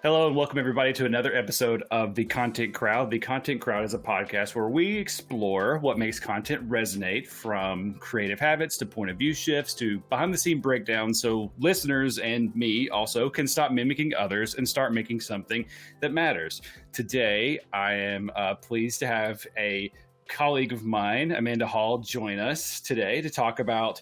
Hello and welcome everybody to another episode of The Content Crowd. The Content Crowd is a podcast where we explore what makes content resonate, from creative habits to point of view shifts to behind the scene breakdowns, so listeners and me also can stop mimicking others and start making something that matters. Today, I am pleased to have a colleague of mine, Amanda Hall, join us today to talk about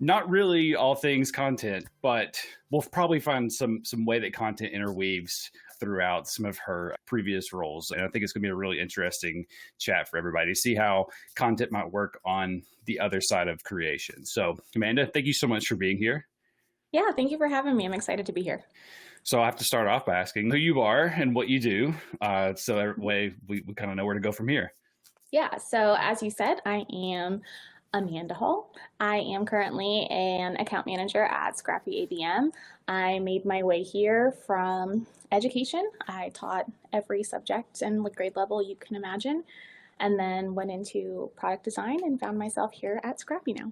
not really all things content, but we'll probably find some way that content interweaves throughout some of her previous roles. And I think it's going to be a really interesting chat for everybody to see how content might work on the other side of creation. So, Amanda, thank you so much for being here. Yeah, thank you for having me. I'm excited to be here. So I have to start off by asking who you are and what you do. So that way we kind of know where to go from here. Yeah, so as you said, I am Amanda Hall. I am currently an account manager at Scrappy ABM. I made my way here from education. I taught every subject and grade level you can imagine, and then went into product design and found myself here at Scrappy now.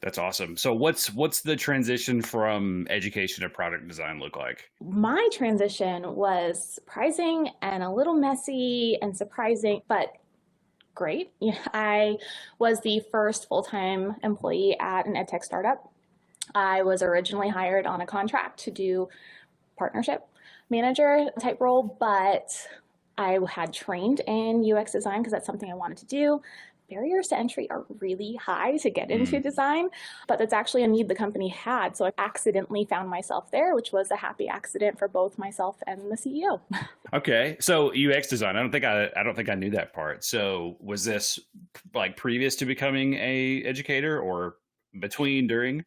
That's awesome. So what's the transition from education to product design look like? My transition was surprising and a little messy and surprising, but great. I was the first full-time employee at an edtech startup. I was originally hired on a contract to do partnership manager type role, but I had trained in UX design because that's something I wanted to do. Barriers to entry are really high to get into design, but that's actually a need the company had. So I accidentally found myself there, which was a happy accident for both myself and the CEO. Okay, so UX design. I don't think I knew that part. So was this like previous to becoming a educator, or between, during?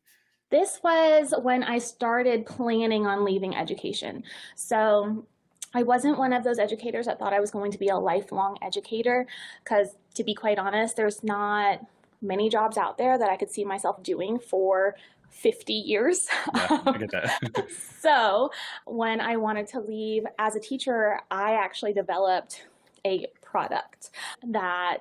This was when I started planning on leaving education. So I wasn't one of those educators that thought I was going to be a lifelong educator, because to be quite honest, there's not many jobs out there that I could see myself doing for 50 years. Yeah, I get that. So when I wanted to leave as a teacher, I actually developed a product that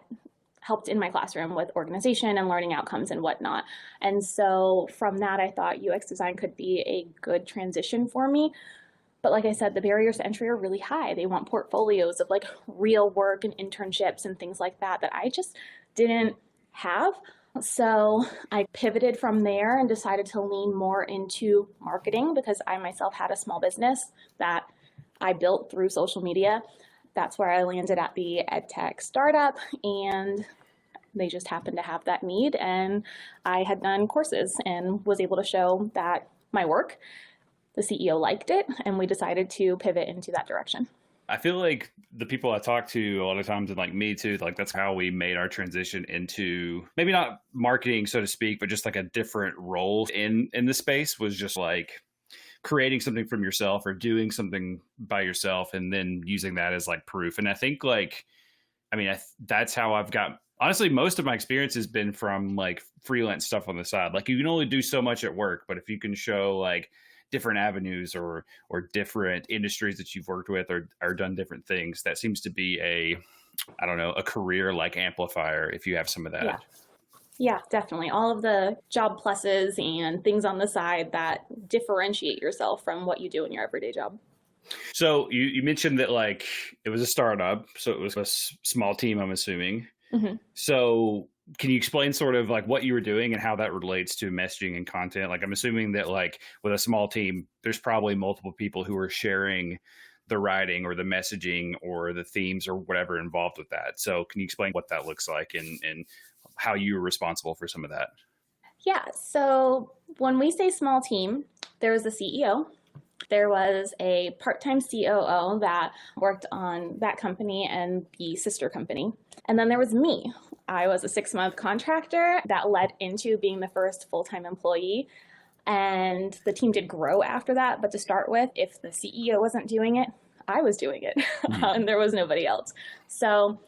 helped in my classroom with organization and learning outcomes and whatnot. And so from that, I thought UX design could be a good transition for me. But like I said, the barriers to entry are really high. They want portfolios of real work and internships and things like that I just didn't have. So I pivoted from there and decided to lean more into marketing, because I myself had a small business that I built through social media. That's where I landed at the edtech startup, and they just happened to have that need. And I had done courses and was able to show that my work, the CEO liked it, and we decided to pivot into that direction. I feel like the people I talk to a lot of times, and like me too, like that's how we made our transition into maybe not marketing, so to speak, but just like a different role in the space, was just like creating something from yourself or doing something by yourself and then using that as like proof. And I think that's how I've got, honestly, most of my experience has been from like freelance stuff on the side. Like you can only do so much at work, but if you can show like different avenues or different industries that you've worked with or done different things, that seems to be a career like amplifier if you have some of that. Yeah, definitely. All of the job pluses and things on the side that differentiate yourself from what you do in your everyday job. So you mentioned that like it was a startup, so it was a small team, I'm assuming. Mm-hmm. So can you explain sort of like what you were doing and how that relates to messaging and content? Like I'm assuming that like with a small team, there's probably multiple people who are sharing the writing or the messaging or the themes or whatever involved with that. So can you explain what that looks like and how you were responsible for some of that? Yeah, so when we say small team, there's the CEO. There was a part-time COO that worked on that company and the sister company. And then there was me. I was a 6-month contractor that led into being the first full-time employee. And the team did grow after that. But to start with, if the CEO wasn't doing it, I was doing it. And there was nobody else. So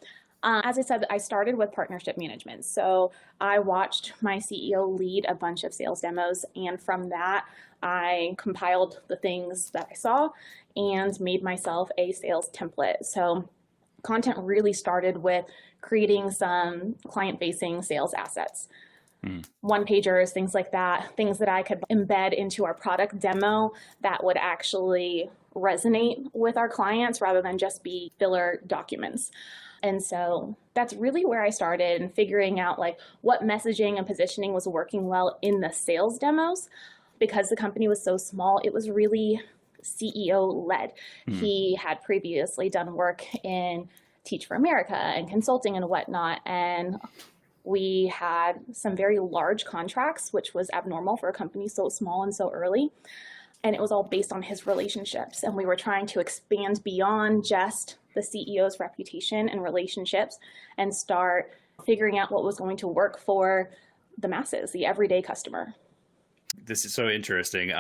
as I said, I started with partnership management. So I watched my CEO lead a bunch of sales demos. And from that, I compiled the things that I saw and made myself a sales template. So content really started with creating some client-facing sales assets. One-pagers, things like that, things that I could embed into our product demo that would actually resonate with our clients rather than just be filler documents. And so that's really where I started in figuring out like what messaging and positioning was working well in the sales demos. Because the company was so small, it was really CEO led. He had previously done work in Teach for America and consulting and whatnot. And we had some very large contracts, which was abnormal for a company so small and so early. And it was all based on his relationships. And we were trying to expand beyond just the CEO's reputation and relationships and start figuring out what was going to work for the masses, the everyday customer. This is so interesting,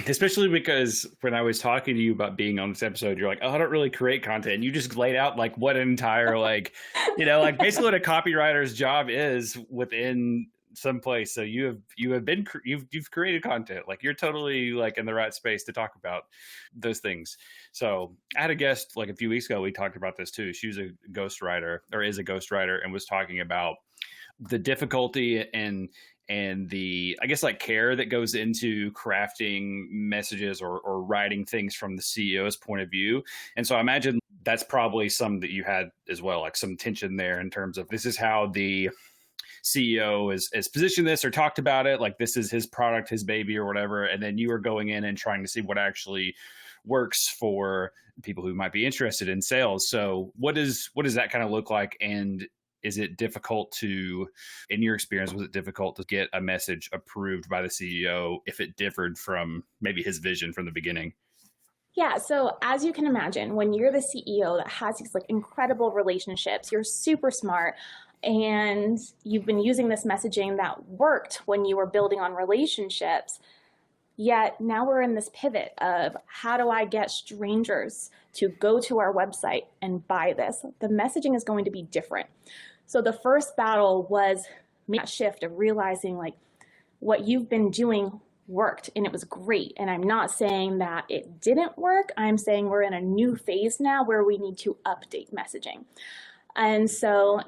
especially because when I was talking to you about being on this episode, you're like, oh, I don't really create content. And you just laid out like what an entire, like, like basically what a copywriter's job is within some place. So you've created content. Like you're totally like in the right space to talk about those things. So I had a guest like a few weeks ago, we talked about this too. She was a ghostwriter or is a ghostwriter and was talking about the difficulty and the, I guess, like care that goes into crafting messages or writing things from the CEO's point of view. And so I imagine that's probably some that you had as well, like some tension there in terms of this is how the CEO is positioned this or talked about it. Like this is his product, his baby or whatever. And then you are going in and trying to see what actually works for people who might be interested in sales. So what does that kind of look like? And is it difficult to, in your experience, was it difficult to get a message approved by the CEO if it differed from maybe his vision from the beginning? Yeah. So as you can imagine, when you're the CEO that has these like incredible relationships, you're super smart and you've been using this messaging that worked when you were building on relationships. Yet now we're in this pivot of how do I get strangers to go to our website and buy this? The messaging is going to be different. So the first battle was that shift of realizing like what you've been doing worked and it was great. And I'm not saying that it didn't work. I'm saying we're in a new phase now where we need to update messaging. And so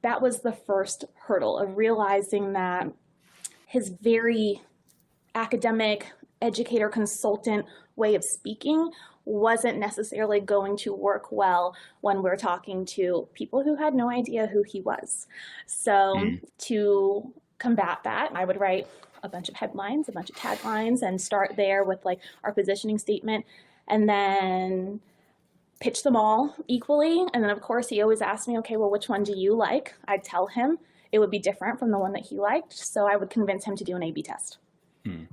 that was the first hurdle of realizing that his very academic, educator, consultant way of speaking wasn't necessarily going to work well when we're talking to people who had no idea who he was. So to combat that, I would write a bunch of headlines, a bunch of taglines, and start there with like our positioning statement, and then pitch them all equally. And then of course he always asked me, okay, well, which one do you like? I'd tell him it would be different from the one that he liked. So I would convince him to do an A/B test.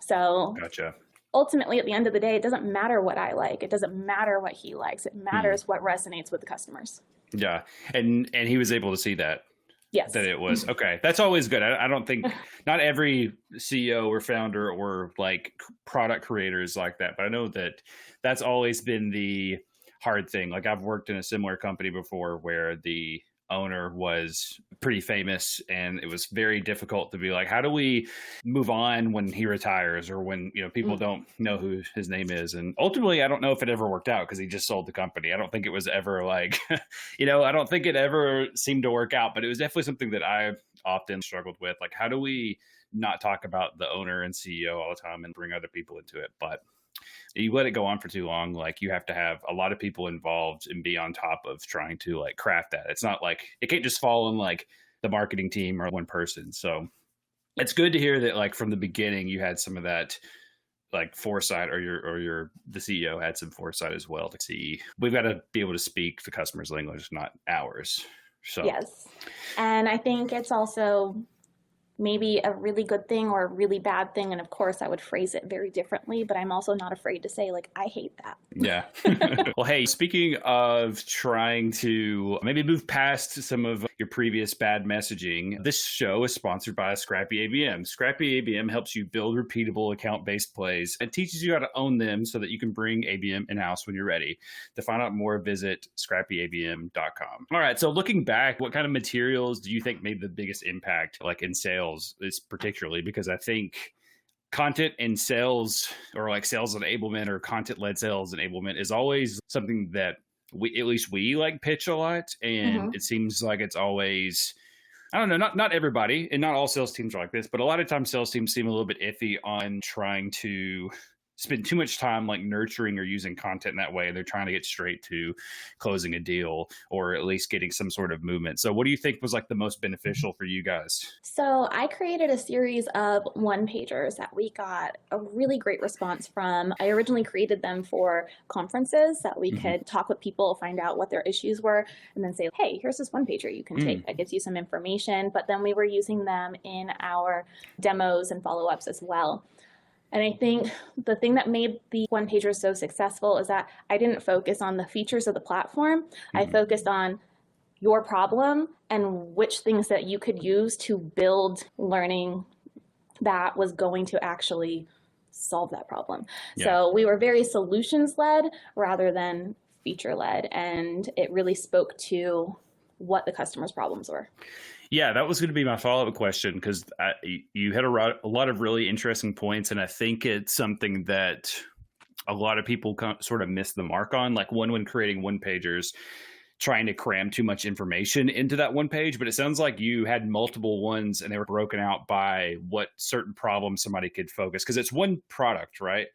So Gotcha. Ultimately, at the end of the day, it doesn't matter what I like. It doesn't matter what he likes. It matters what resonates with the customers. Yeah. And he was able to see that. Yes. That it was. Okay. That's always good. I don't think not every CEO or founder or like product creators like that, but I know that that's always been the hard thing. Like I've worked in a similar company before where the owner was pretty famous and it was very difficult to be like, how do we move on when he retires or when, people don't know who his name is? And ultimately, I don't know if it ever worked out because he just sold the company. I don't think it was ever like, I don't think it ever seemed to work out, but it was definitely something that I often struggled with. Like, how do we not talk about the owner and CEO all the time and bring other people into it? But you let it go on for too long, like you have to have a lot of people involved and be on top of trying to like craft that. It's not like it can't just fall on like the marketing team or one person. So it's good to hear that like from the beginning you had some of that like foresight or the CEO had some foresight as well to see we've got to be able to speak the customer's language, not ours. So yes. And I think it's also maybe a really good thing or a really bad thing. And of course, I would phrase it very differently, but I'm also not afraid to say, like, I hate that. Yeah. Well, hey, speaking of trying to maybe move past some of your previous bad messaging, this show is sponsored by Scrappy ABM. Scrappy ABM helps you build repeatable account-based plays and teaches you how to own them so that you can bring ABM in-house when you're ready. To find out more, visit scrappyabm.com. All right. So looking back, what kind of materials do you think made the biggest impact, like in sales? Is particularly because I think content and sales or like sales enablement or content-led sales enablement is always something that we like pitch a lot. And it seems like it's always, I don't know, not everybody and not all sales teams are like this, but a lot of times sales teams seem a little bit iffy on trying to spend too much time like nurturing or using content in that way. They're trying to get straight to closing a deal or at least getting some sort of movement. So what do you think was like the most beneficial for you guys? So I created a series of one pagers that we got a really great response from. I originally created them for conferences that we could talk with people, find out what their issues were, and then say, hey, here's this one pager you can take that gives you some information. But then we were using them in our demos and follow-ups as well. And I think the thing that made the one pager so successful is that I didn't focus on the features of the platform. I focused on your problem and which things that you could use to build learning that was going to actually solve that problem. Yeah. So we were very solutions led rather than feature led, and it really spoke to what the customer's problems were. Yeah, that was going to be my follow-up question, because you had a lot of really interesting points, and I think it's something that a lot of people sort of miss the mark on. Like when creating one pagers, trying to cram too much information into that one page, but it sounds like you had multiple ones and they were broken out by what certain problems somebody could focus, because it's one product, right?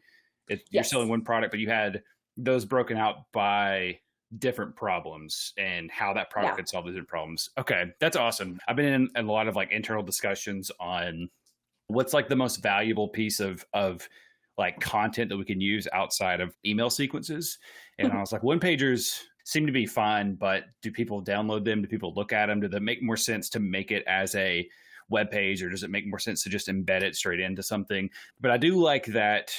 You're selling one product, but you had those broken out by different problems and how that product could solve the different problems. Okay, that's awesome. I've been in a lot of like internal discussions on what's like the most valuable piece of like content that we can use outside of email sequences. And I was like, one pagers seem to be fine, but do people download them? Do people look at them? Do they make more sense to make it as a web page, or does it make more sense to just embed it straight into something? But I do like that.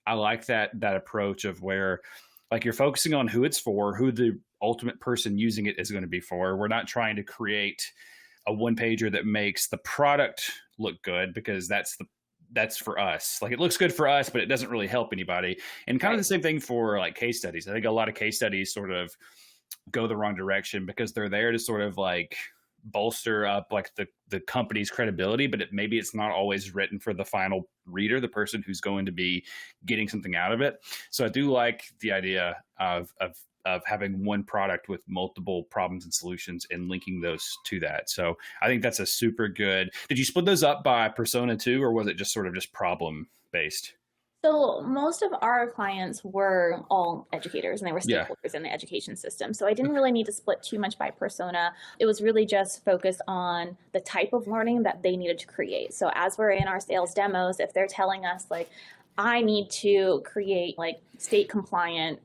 I like that approach of where like you're focusing on who it's for, who the ultimate person using it is going to be for. We're not trying to create a one pager that makes the product look good, because that's for us. Like it looks good for us, but it doesn't really help anybody. And kind of the same thing for like case studies. I think a lot of case studies sort of go the wrong direction because they're there to sort of like bolster up like the company's credibility, but maybe it's not always written for the final reader, the person who's going to be getting something out of it. So I do like the idea of having one product with multiple problems and solutions and linking those to that. So I think that's a super good. Did you split those up by persona too, or was it just sort of just problem based? So most of our clients were all educators, and they were stakeholders in the education system. So I didn't really need to split too much by persona. It was really just focused on the type of learning that they needed to create. So as we're in our sales demos, if they're telling us like, I need to create like state compliant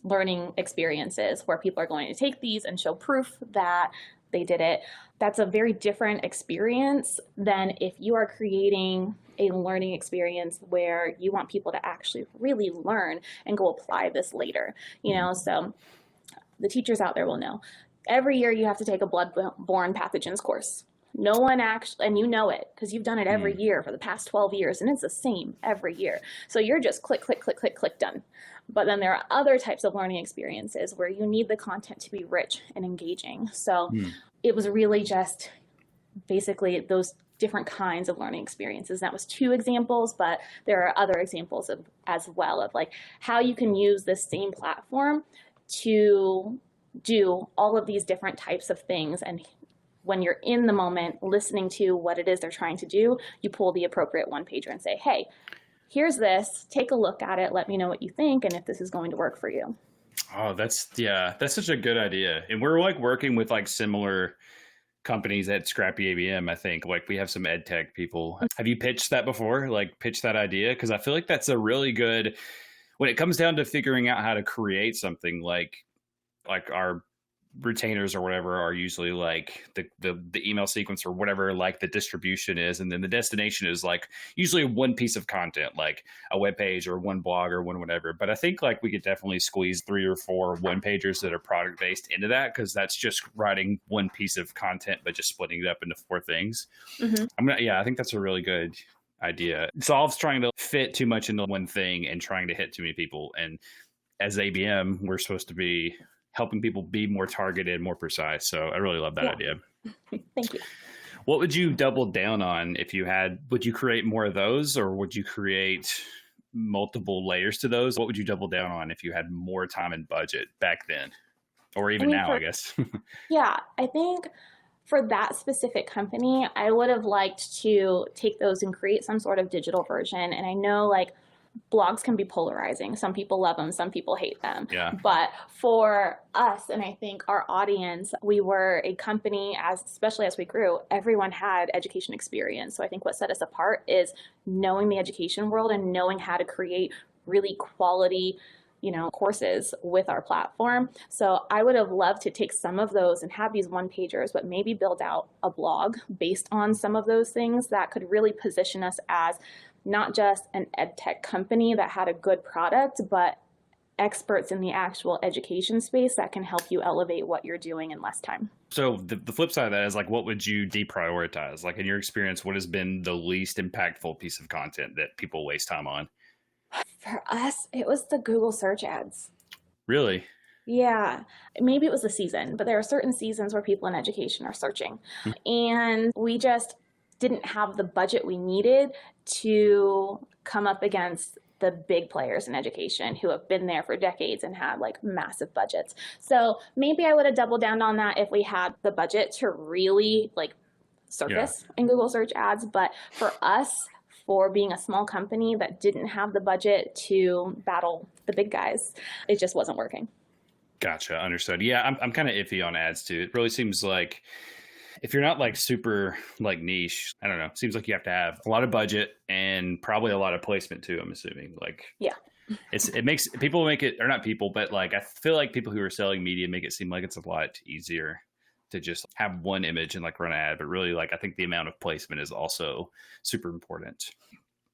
learning experiences where people are going to take these and show proof that they did it, that's a very different experience than if you are creating a learning experience where you want people to actually really learn and go apply this later. So the teachers out there will know. Every year you have to take a blood-borne pathogens course. No one actually, and you know it because you've done it every year for the past 12 years, and it's the same every year. So you're just click, click, click, click, click, done. But then there are other types of learning experiences where you need the content to be rich and engaging. So it was really just basically those different kinds of learning experiences. That was 2 examples, but there are other examples as well of like how you can use this same platform to do all of these different types of things. And when you're in the moment listening to what it is they're trying to do, you pull the appropriate one pager and say, hey, here's this, take a look at it, let me know what you think, and if this is going to work for you. Oh, that's such a good idea. And we're like working with like similar companies at Scrappy ABM, I think. Like we have some edtech people. Have you pitched that before? Like pitched that idea? Because I feel like that's a really good, when it comes down to figuring out how to create something like our retainers or whatever are usually like the email sequence or whatever like the distribution is, and then the destination is like usually one piece of content like a web page or one blog or one whatever. But I think like we could definitely squeeze 3 or 4 one pagers that are product based into that, because that's just writing one piece of content but just splitting it up into 4 things. I think that's a really good idea. It solves trying to fit too much into one thing and trying to hit too many people. And as ABM, we're supposed to be helping people be more targeted, more precise. So I really love that idea. Thank you. What would you double down on if you had, would you create more of those, or would you create multiple layers to those? What would you double down on if you had more time and budget back then, or even now, I guess? Yeah, I think for that specific company, I would have liked to take those and create some sort of digital version. And I know like blogs can be polarizing. Some people love them, some people hate them. Yeah. But for us, and I think our audience, we were a company, especially as we grew, everyone had education experience. So I think what set us apart is knowing the education world and knowing how to create really quality courses with our platform. So I would have loved to take some of those and have these one-pagers, but maybe build out a blog based on some of those things that could really position us as not just an edtech company that had a good product, but experts in the actual education space that can help you elevate what you're doing in less time. So the flip side of that is like, what would you deprioritize? Like in your experience, what has been the least impactful piece of content that people waste time on? For us, it was the Google search ads. Really? Yeah, maybe it was the season, but there are certain seasons where people in education are searching. And we just didn't have the budget we needed to come up against the big players in education who have been there for decades and had like massive budgets. So maybe I would have doubled down on that if we had the budget to really like surface in Google search ads. But for us, for being a small company that didn't have the budget to battle the big guys, it just wasn't working. Gotcha. Understood. Yeah, I'm kind of iffy on ads too. It really seems like if you're not like super like niche, I don't know, it seems like you have to have a lot of budget and probably a lot of placement too, I'm assuming. Like, yeah, it makes people make it, or not people, but like I feel like people who are selling media make it seem like it's a lot easier to just have one image and like run an ad, but really like I think the amount of placement is also super important.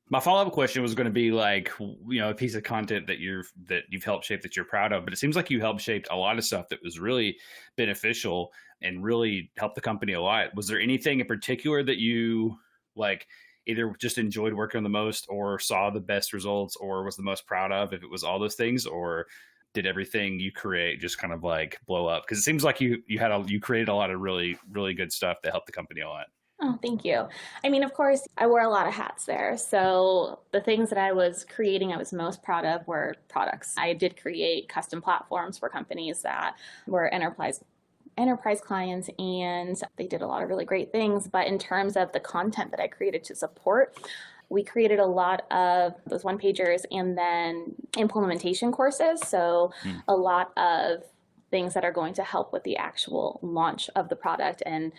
My follow-up question was going to be like, a piece of content that you've helped shape that you're proud of, but it seems like you helped shape a lot of stuff that was really beneficial and really helped the company a lot. Was there anything in particular that you like either just enjoyed working on the most or saw the best results or was the most proud of, if it was all those things, or did everything you create just kind of like blow up? Because it seems like you created a lot of really, really good stuff that helped the company a lot. Oh, thank you. I mean, of course, I wore a lot of hats there. So the things that I was creating, I was most proud of were products. I did create custom platforms for companies that were enterprise clients, and they did a lot of really great things. But in terms of the content that I created to support, we created a lot of those one-pagers and then implementation courses. So a lot of things that are going to help with the actual launch of the product and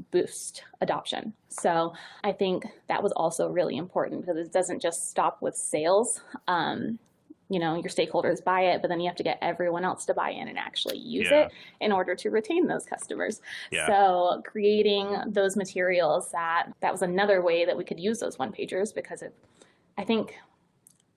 boost adoption. So I think that was also really important because it doesn't just stop with sales. Your stakeholders buy it, but then you have to get everyone else to buy in and actually use it in order to retain those customers. Yeah. So creating those materials, that was another way that we could use those one-pagers, because I think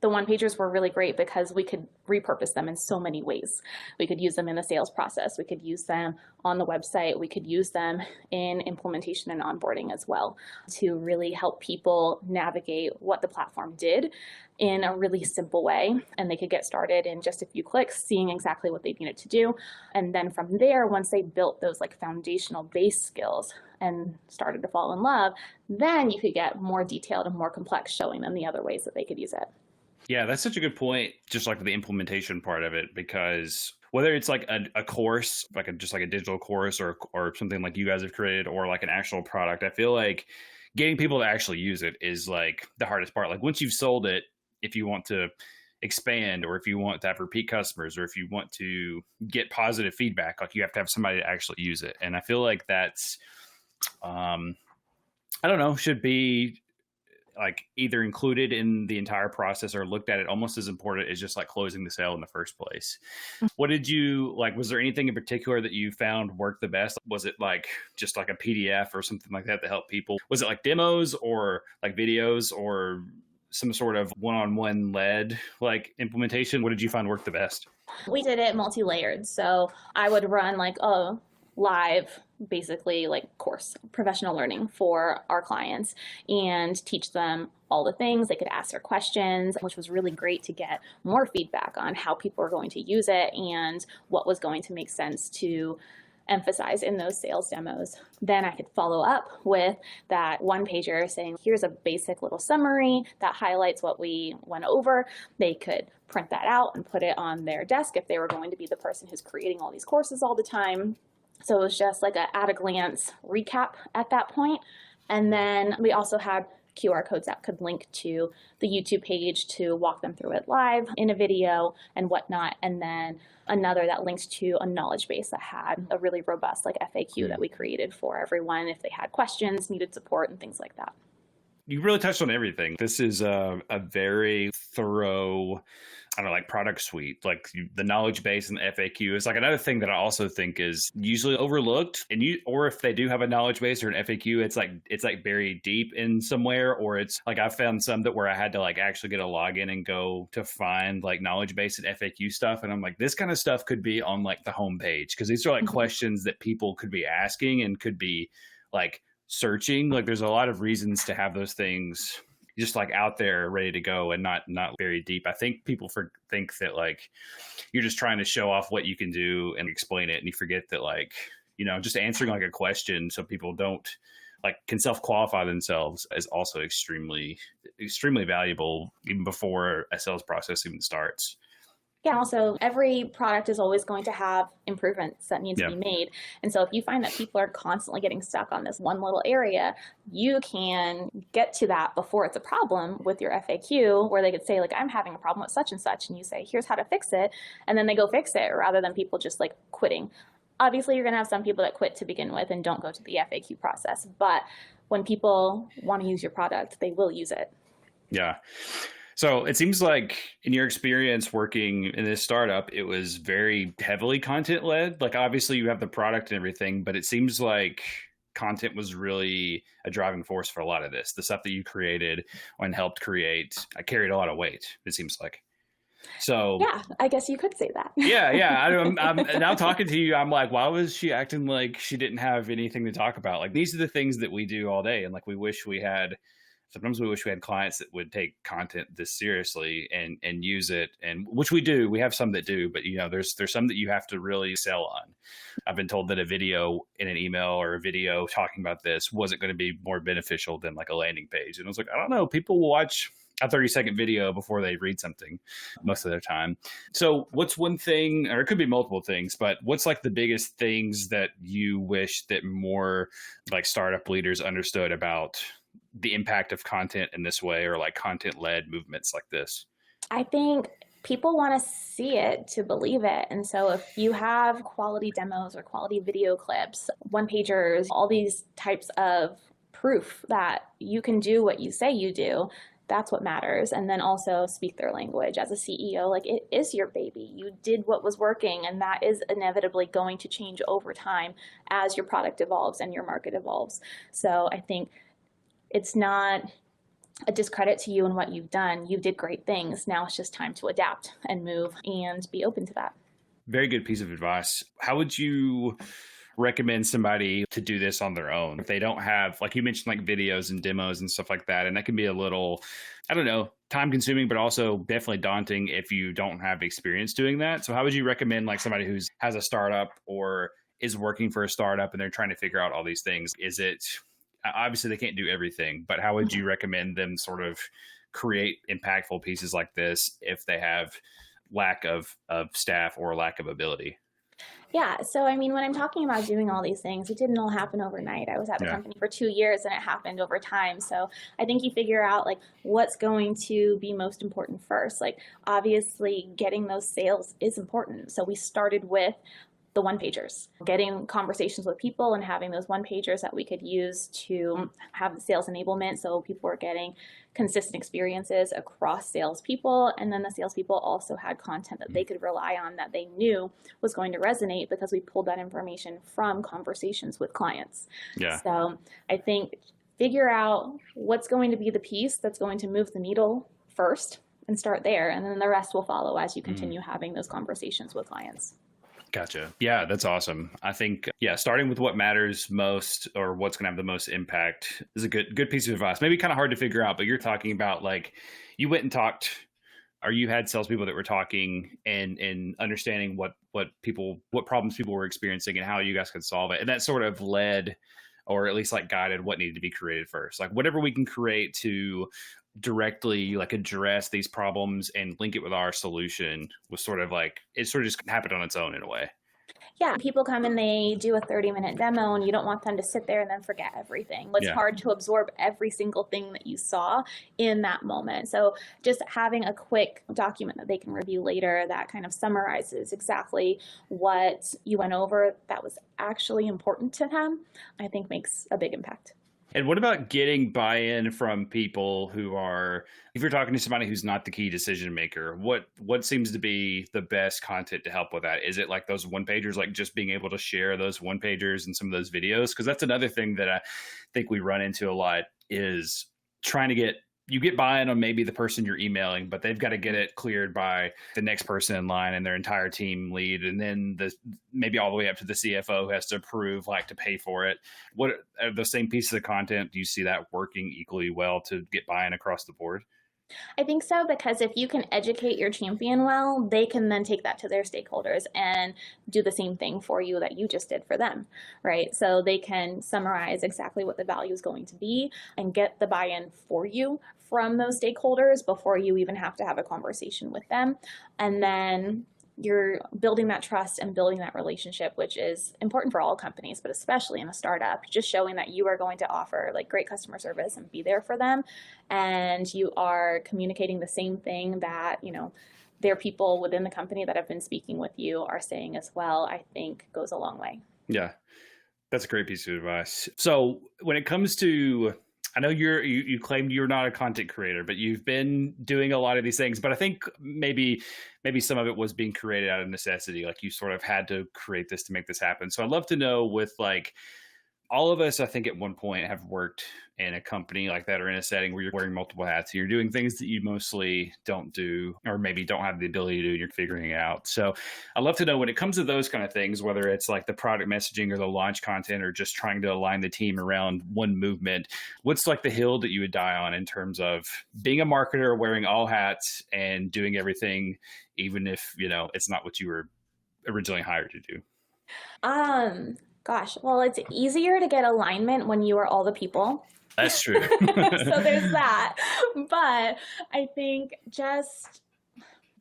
the one-pagers were really great because we could repurpose them in so many ways. We could use them in the sales process. We could use them on the website. We could use them in implementation and onboarding as well to really help people navigate what the platform did in a really simple way. And they could get started in just a few clicks, seeing exactly what they needed to do. And then from there, once they built those like foundational base skills and started to fall in love, then you could get more detailed and more complex, showing them the other ways that they could use it. Yeah, that's such a good point, just like the implementation part of it, because whether it's like a course, just like a digital course or something like you guys have created, or like an actual product, I feel like getting people to actually use it is like the hardest part. Like once you've sold it, if you want to expand, or if you want to have repeat customers, or if you want to get positive feedback, like you have to have somebody to actually use it. And I feel like that's, I don't know, should be like either included in the entire process or looked at it almost as important as just like closing the sale in the first place. What did you like? Was there anything in particular that you found worked the best? Was it like just like a PDF or something like that to help people? Was it like demos or like videos or some sort of one-on-one led like implementation? What did you find worked the best? We did it multi-layered. So I would run like a live, basically like course, professional learning for our clients, and teach them all the things. They could ask their questions, which was really great to get more feedback on how people are going to use it and what was going to make sense to emphasize in those sales demos. Then I could follow up with that one pager saying, here's a basic little summary that highlights what we went over. They could print that out and put it on their desk if they were going to be the person who's creating all these courses all the time. So it was just like a at a glance recap at that point. And then we also had QR codes that could link to the YouTube page to walk them through it live in a video and whatnot. And then another that links to a knowledge base that had a really robust like FAQ that we created for everyone if they had questions, needed support, and things like that. You really touched on everything. This is a very thorough, I don't know, like product suite. Like the knowledge base and the FAQ is like another thing that I also think is usually overlooked. And or if they do have a knowledge base or an FAQ, it's like buried deep in somewhere, or it's like I found some that where I had to like actually get a login and go to find like knowledge base and FAQ stuff. And I'm like, this kind of stuff could be on like the homepage, because these are like questions that people could be asking and could be like searching. Like there's a lot of reasons to have those things just like out there ready to go and not very deep. I think people think that like you're just trying to show off what you can do and explain it, and you forget that like, you know, just answering like a question so people don't like can self-qualify themselves is also extremely valuable even before a sales process even starts. Yeah, also every product is always going to have improvements that need to be made. And so if you find that people are constantly getting stuck on this one little area, you can get to that before it's a problem with your FAQ, where they could say like, I'm having a problem with such and such. And you say, here's how to fix it. And then they go fix it, rather than people just like quitting. Obviously, you're going to have some people that quit to begin with and don't go to the FAQ process. But when people want to use your product, they will use it. Yeah. So it seems like in your experience working in this startup, it was very heavily content led. Like obviously you have the product and everything, but it seems like content was really a driving force for a lot of this. The stuff that you created and helped create, I carried a lot of weight, it seems like. So yeah, I guess you could say that. Yeah. I'm now talking to you, I'm like, why was she acting like she didn't have anything to talk about? Like these are the things that we do all day. And like sometimes we wish we had clients that would take content this seriously and use it, and which we do. We have some that do, but you know, there's some that you have to really sell on. I've been told that a video in an email or a video talking about this wasn't going to be more beneficial than like a landing page. And I was like, I don't know, people will watch a 30-second video before they read something most of their time. So what's one thing, or it could be multiple things, but what's like the biggest things that you wish that more like startup leaders understood about the impact of content in this way, or like content-led movements like this? I think people want to see it to believe it. And so if you have quality demos or quality video clips, one-pagers, all these types of proof that you can do what you say you do, that's what matters. And then also speak their language. As a CEO, like it is your baby. You did what was working, and that is inevitably going to change over time as your product evolves and your market evolves. So I think it's not a discredit to you and what you've done. You did great things. Now it's just time to adapt and move and be open to that. Very good piece of advice. How would you recommend somebody to do this on their own if they don't have, like you mentioned, like videos and demos and stuff like that? And that can be a little, I don't know, time consuming, but also definitely daunting if you don't have experience doing that. So how would you recommend like somebody who has a startup or is working for a startup and they're trying to figure out all these things? Is it, obviously they can't do everything, but how would you recommend them sort of create impactful pieces like this if they have lack of staff or lack of ability? Yeah. So, I mean, when I'm talking about doing all these things, it didn't all happen overnight. I was at the company for 2 years and it happened over time. So I think you figure out like what's going to be most important first. Like obviously getting those sales is important. So we started with the one-pagers, getting conversations with people and having those one-pagers that we could use to have the sales enablement. So people were getting consistent experiences across salespeople. And then the salespeople also had content that they could rely on that they knew was going to resonate because we pulled that information from conversations with clients. Yeah. So I think figure out what's going to be the piece that's going to move the needle first and start there. And then the rest will follow as you continue having those conversations with clients. Gotcha. Yeah, that's awesome. I think, starting with what matters most or what's going to have the most impact is a good piece of advice. Maybe kind of hard to figure out, but you're talking about like you went and talked, or you had salespeople that were talking and understanding what problems people were experiencing and how you guys could solve it. And that sort of led, or at least like guided what needed to be created first. Like whatever we can create to directly like address these problems and link it with our solution was sort of like, it sort of just happened on its own in a way. Yeah, people come and they do a 30-minute demo, and you don't want them to sit there and then forget everything. It's hard to absorb every single thing that you saw in that moment. So just having a quick document that they can review later that kind of summarizes exactly what you went over that was actually important to them, I think makes a big impact. And what about getting buy-in from people who are, if you're talking to somebody who's not the key decision maker, what seems to be the best content to help with that? Is it like those one-pagers, like just being able to share those one-pagers and some of those videos? Because that's another thing that I think we run into a lot is trying to get buy-in on maybe the person you're emailing, but they've got to get it cleared by the next person in line and their entire team lead. And then maybe all the way up to the CFO who has to approve, like to pay for it. What are the same pieces of content? Do you see that working equally well to get buy-in across the board? I think so, because if you can educate your champion well, they can then take that to their stakeholders and do the same thing for you that you just did for them, right? So they can summarize exactly what the value is going to be and get the buy-in for you from those stakeholders before you even have to have a conversation with them. And then you're building that trust and building that relationship, which is important for all companies, but especially in a startup, just showing that you are going to offer like great customer service and be there for them. And you are communicating the same thing that, there are people within the company that have been speaking with you are saying as well, I think goes a long way. Yeah, that's a great piece of advice. So when it comes to, I know you claimed you're not a content creator, but you've been doing a lot of these things. But I think maybe some of it was being created out of necessity. Like you sort of had to create this to make this happen. So I'd love to know with like all of us, I think at one point have worked in a company like that or in a setting where you're wearing multiple hats. You're doing things that you mostly don't do or maybe don't have the ability to do and you're figuring it out. So I'd love to know when it comes to those kind of things, whether it's like the product messaging or the launch content or just trying to align the team around one movement, what's like the hill that you would die on in terms of being a marketer, wearing all hats and doing everything, even if, it's not what you were originally hired to do? Gosh, well, it's easier to get alignment when you are all the people. That's true. So there's that. But I think just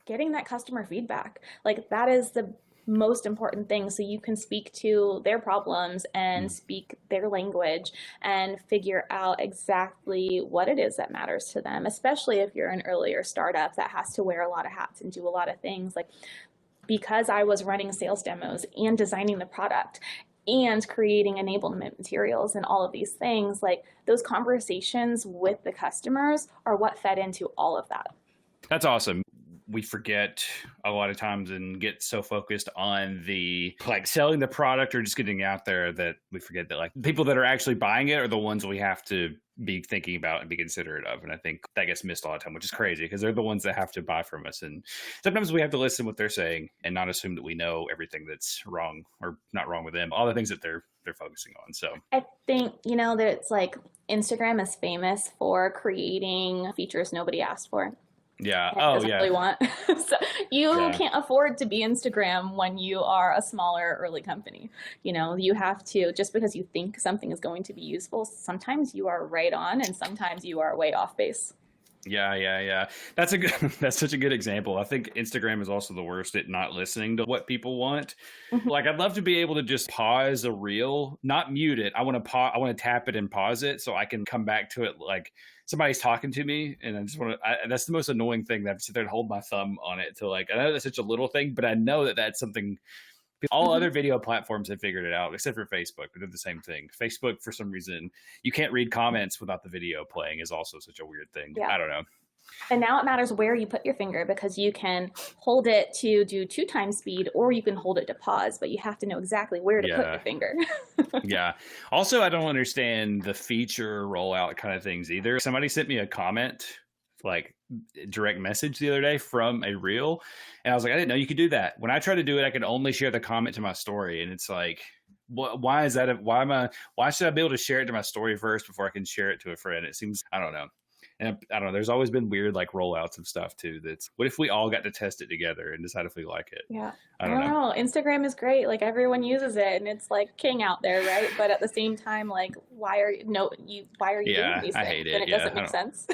getting that customer feedback, like that is the most important thing. So you can speak to their problems and speak their language and figure out exactly what it is that matters to them, especially if you're an earlier startup that has to wear a lot of hats and do a lot of things. Like, because I was running sales demos and designing the product and creating enablement materials and all of these things, like those conversations with the customers are what fed into all of that. That's awesome. We forget a lot of times and get so focused on the like selling the product or just getting out there that we forget that like people that are actually buying it are the ones we have to be thinking about and be considerate of. And I think that gets missed all the time, which is crazy because they're the ones that have to buy from us. And sometimes we have to listen to what they're saying and not assume that we know everything that's wrong or not wrong with them, all the things that they're focusing on. So I think, that it's like Instagram is famous for creating features nobody asked for. Yeah. Really want. So you can't afford to be Instagram when you are a smaller early company. You have to, just because you think something is going to be useful, sometimes you are right on and sometimes you are way off base. Yeah. That's such a good example. I think Instagram is also the worst at not listening to what people want. Like I'd love to be able to just pause a reel, not mute it. I want to tap it and pause it so I can come back to it like somebody's talking to me and I just want to, that's the most annoying thing that I have to sit there and hold my thumb on it to like, I know that's such a little thing, but I know that that's something. All other video platforms have figured it out, except for Facebook. They did the same thing. Facebook, for some reason, you can't read comments without the video playing is also such a weird thing. Yeah. I don't know. And now it matters where you put your finger because you can hold it to do 2 times speed or you can hold it to pause, but you have to know exactly where to put your finger. Yeah. Also, I don't understand the feature rollout kind of things either. Somebody sent me a comment like direct message the other day from a reel. And I was like, I didn't know you could do that. When I try to do it, I can only share the comment to my story. And it's like, why is that? Why should I be able to share it to my story first before I can share it to a friend? It seems, I don't know. And I don't know. There's always been weird like rollouts of stuff too. That's what if we all got to test it together and decide if we like it? Yeah. I don't know. Instagram is great. Like everyone uses it and it's like king out there, right? But at the same time, like why are you doing these things? I hate it. And it doesn't make sense.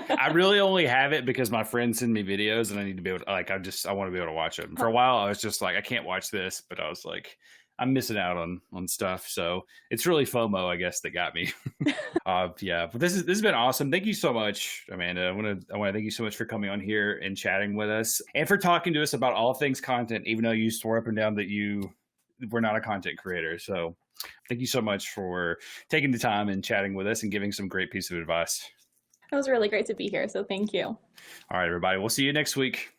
I really only have it because my friends send me videos and I need to be able to, like, I want to be able to watch them. For a while, I was just like, I can't watch this, but I was like, I'm missing out on stuff. So it's really FOMO, I guess, that got me. Yeah, but this has been awesome. Thank you so much, Amanda. I want to thank you so much for coming on here and chatting with us and for talking to us about all things content, even though you swore up and down that you were not a content creator. So thank you so much for taking the time and chatting with us and giving some great piece of advice. It was really great to be here, so thank you. All right, everybody. We'll see you next week.